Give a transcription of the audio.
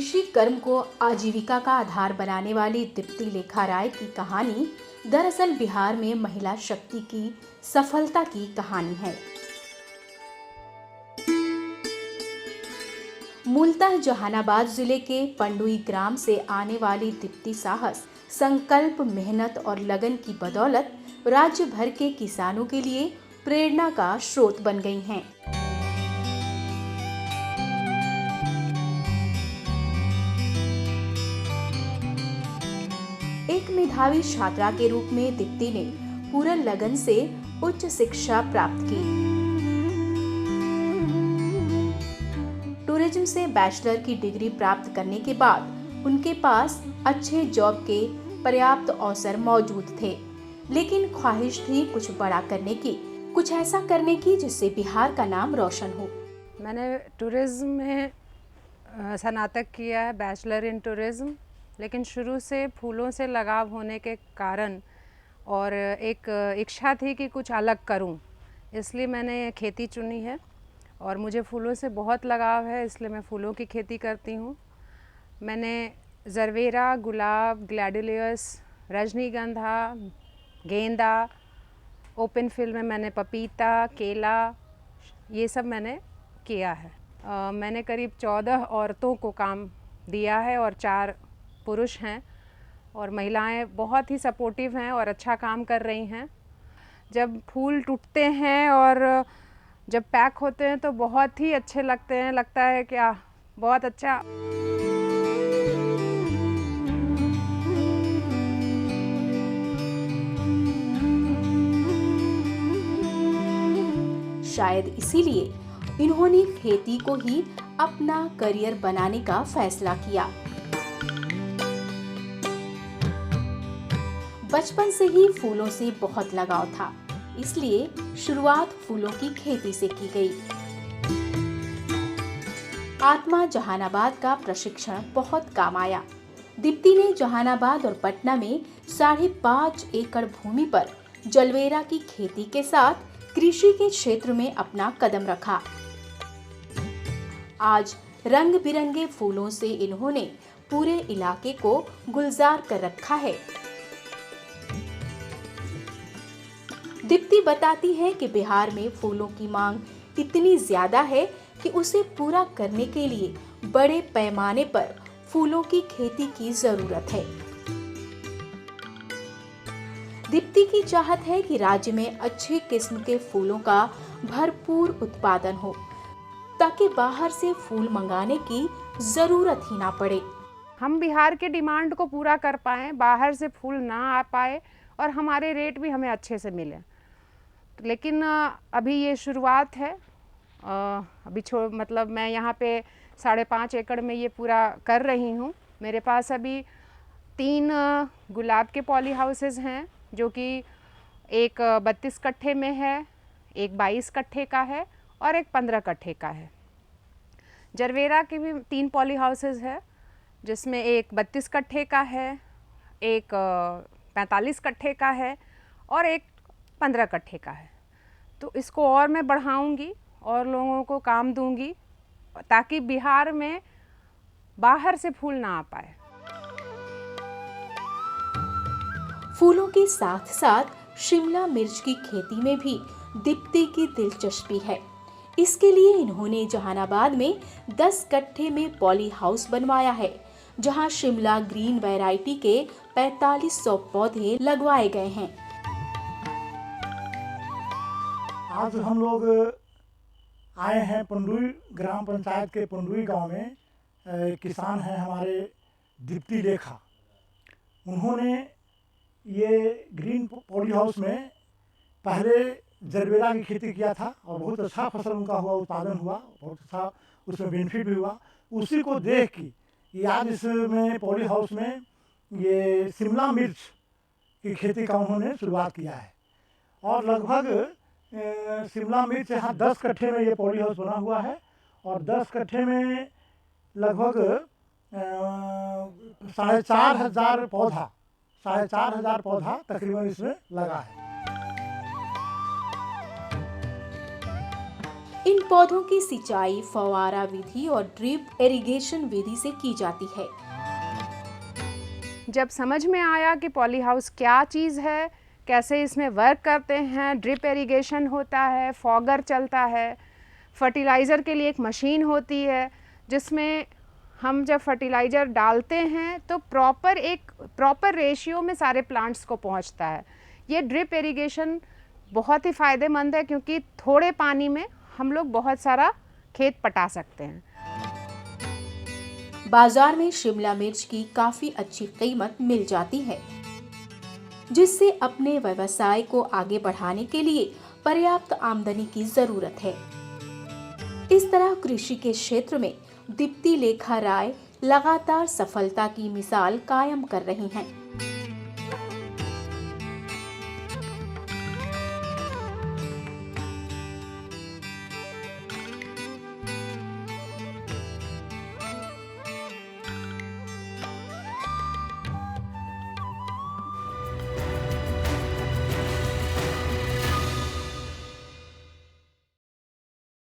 कृषि कर्म को आजीविका का आधार बनाने वाली दीप्ति लेखा राय की कहानी दरअसल बिहार में महिला शक्ति की सफलता की कहानी है। मूलतः जहानाबाद जिले के पंडुई ग्राम से आने वाली दीप्ति साहस, संकल्प, मेहनत और लगन की बदौलत राज्य भर के किसानों के लिए प्रेरणा का स्रोत बन गई हैं। एक मेधावी छात्रा के रूप में दीप्ति ने पूरे लगन से उच्च शिक्षा प्राप्त की। टूरिज्म से बैचलर की डिग्री प्राप्त करने के बाद उनके पास अच्छे जॉब के पर्याप्त अवसर मौजूद थे, लेकिन ख्वाहिश थी कुछ बड़ा करने की, कुछ ऐसा करने की जिससे बिहार का नाम रोशन हो। मैंने टूरिज्म में स्नातक किया है, बैचलर इन टूरिज्म, लेकिन शुरू से फूलों से लगाव होने के कारण और एक इच्छा थी कि कुछ अलग करूं, इसलिए मैंने खेती चुनी है और मुझे फूलों से बहुत लगाव है, इसलिए मैं फूलों की खेती करती हूं। मैंने जरवेरा, गुलाब, ग्लैडियोलस, रजनीगंधा, गेंदा, ओपन फील्ड में मैंने पपीता, केला, ये सब मैंने किया है। मैंने करीब 14 औरतों को काम दिया है और 4 पुरुष हैं और महिलाएं बहुत ही सपोर्टिव हैं और अच्छा काम कर रही हैं। जब फूल टूटते हैं और जब पैक होते हैं तो बहुत ही अच्छे लगते हैं, लगता है क्या बहुत अच्छा। शायद इसीलिए इन्होंने खेती को ही अपना करियर बनाने का फैसला किया। बचपन से ही फूलों से बहुत लगाव था, इसलिए शुरुआत फूलों की खेती से की गई। आत्मा जहानाबाद का प्रशिक्षण बहुत काम आया। दीप्ति ने जहानाबाद और पटना में 5.5 एकड़ भूमि पर जलवेरा की खेती के साथ कृषि के क्षेत्र में अपना कदम रखा। आज रंग बिरंगे फूलों से इन्होंने पूरे इलाके को गुलजार कर रखा है। दीप्ति बताती है कि बिहार में फूलों की मांग इतनी ज्यादा है कि उसे पूरा करने के लिए बड़े पैमाने पर फूलों की खेती की जरूरत है। दीप्ति की चाहत है कि राज्य में अच्छी किस्म के फूलों का भरपूर उत्पादन हो, ताकि बाहर से फूल मंगाने की जरूरत ही ना पड़े। हम बिहार के डिमांड को पूरा कर पाएँ, बाहर से फूल ना आ पाए और हमारे रेट भी हमें अच्छे से मिले। लेकिन अभी ये शुरुआत है। अभी मतलब मैं यहाँ पे 5.5 एकड़ में ये पूरा कर रही हूँ। मेरे पास अभी 3 गुलाब के पॉली हाउसेस हैं, जो कि एक 32 कट्ठे में है, एक 22 कट्ठे का है और एक 15 कट्ठे का है। जरवेरा के भी 3 पॉली हाउसेस है, जिसमें एक 32 कट्ठे का है, एक 45 कट्ठे का है और एक 15 कट्ठे का है। तो इसको और मैं बढ़ाऊंगी और लोगों को काम दूंगी, ताकि बिहार में बाहर से फूल ना आ पाए। फूलों के साथ साथ शिमला मिर्च की खेती में भी दीप्ति की दिलचस्पी है। इसके लिए इन्होंने जहानाबाद में 10 कट्ठे में पॉली हाउस बनवाया है, जहां शिमला ग्रीन वैरायटी के 4500 पौधे लगवाए गए हैं। आज हम लोग आए हैं पंडुई ग्राम पंचायत के पंडुई गांव में। किसान हैं हमारे दीप्ति लेखा। उन्होंने ये ग्रीन पॉली हाउस में पहले जरबेरा की खेती किया था और बहुत अच्छा फसल उनका हुआ, उत्पादन हुआ, बहुत अच्छा उसमें बेनिफिट भी हुआ। उसी को देख के आज इसमें पॉली हाउस में ये शिमला मिर्च की खेती का उन्होंने शुरुआत किया है और लगभग शिमला मिर्च यहाँ 10 कट्ठे में ये पॉली हाउस बना हुआ है और 10 कट्ठे में लगभग 4,500 पौधा तकरीबन इसमें लगा है। इन पौधों की सिंचाई फव्वारा विधि और ड्रिप इरिगेशन विधि से की जाती है। जब समझ में आया कि पॉली हाउस क्या चीज़ है, कैसे इसमें वर्क करते हैं, ड्रिप इरिगेशन होता है, फॉगर चलता है, फर्टिलाइज़र के लिए एक मशीन होती है जिसमें हम जब फर्टिलाइज़र डालते हैं तो प्रॉपर रेशियो में सारे प्लांट्स को पहुंचता है। ये ड्रिप इरिगेशन बहुत ही फ़ायदेमंद है क्योंकि थोड़े पानी में हम लोग बहुत सारा खेत पटा सकते हैं। बाजार में शिमला मिर्च की काफी अच्छी कीमत मिल जाती है, जिससे अपने व्यवसाय को आगे बढ़ाने के लिए पर्याप्त आमदनी की जरूरत है। इस तरह कृषि के क्षेत्र में दीप्ति लेखा राय लगातार सफलता की मिसाल कायम कर रही हैं।